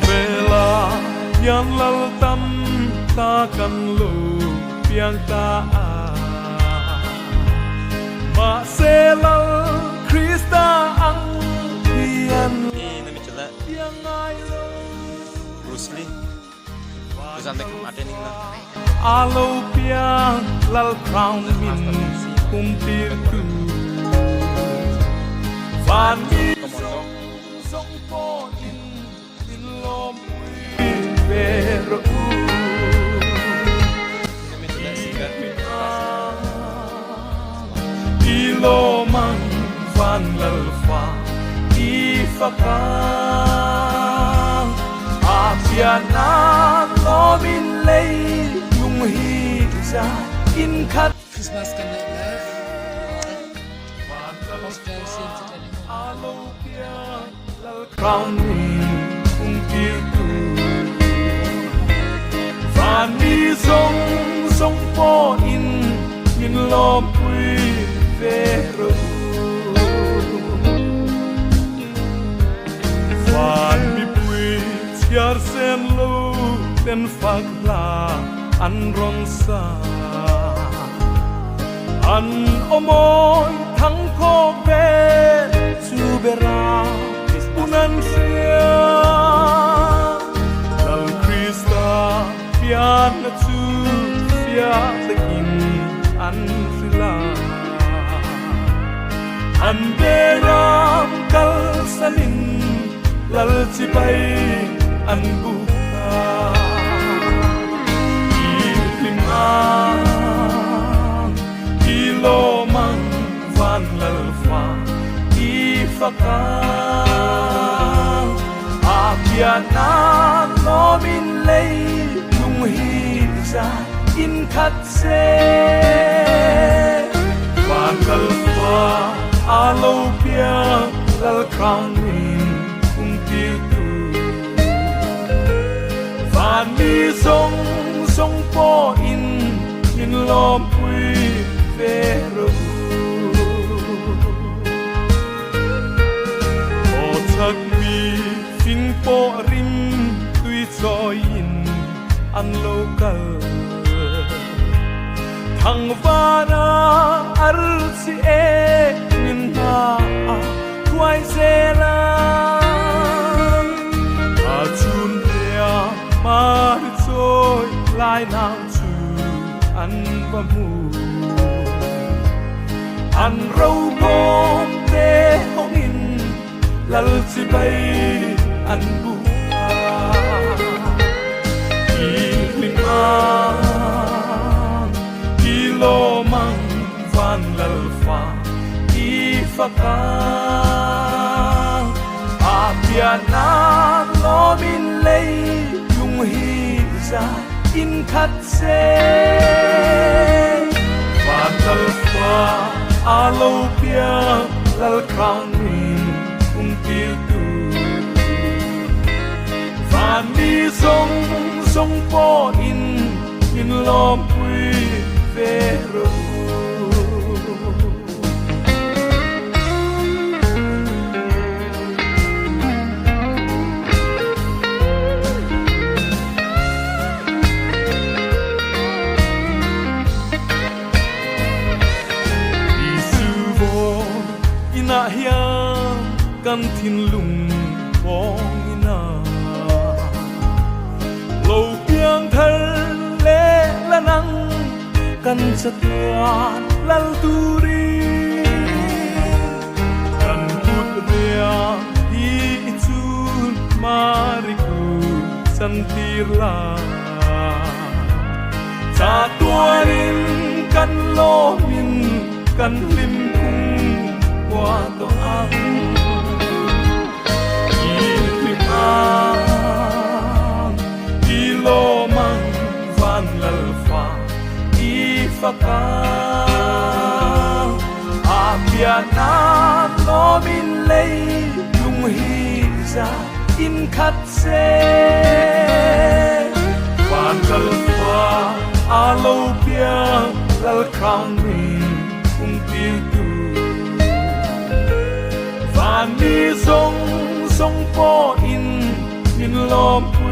เวลายันลัลตัมตากันลูเพียงตามาเซลคริสตาอังเพียน Namichala Bruce Lee Sampai atening na Alo piang lal crown min kumpir tu Van mi song po in lom pero Ilo mang van lal fa ifakang Apiana lomin lay yung hisa in kat Christmas ka na Alo pia lal crown kung titu Van mi song po in lom pui pero Van mi pui tiar sen lo ten fakla an ron sa An omoy thang ko ve chu bera unan sia Dal Krista pian na chu sia takin an sila An beram kal salin lal chi bay an buka Ilo mang van lalfa ifakang Apiana lomin lay yung hisa in katse Van lalfa alo pia lal crown kung titu Van mi song po in lom pui pero O thak mi fin po rim tui choin an local Thang vana ar si e nin ha tuai zela A chun dea mar choi lai nang chu an va mu An râu bom te hong in lal chi bay an bu Ling mang Ilo mang van lal fa ifakang Apiana lomin lay yung hisa in katse Van lal fa alo pia lal crown kung titu Van mi song po in lom pui pero Hiang kan thin lung bong ina Lâu piang thar le la nang kan chatuan lal turi Kan put ria hi chun mariku santir la Chatuanin kan lo min kan lim qua to ang Ilo mang van lalfa ifakang Apiana lomin lay yung hisa in katse Van lalfa alo piang lal crown kung titu Van mi song po in ลม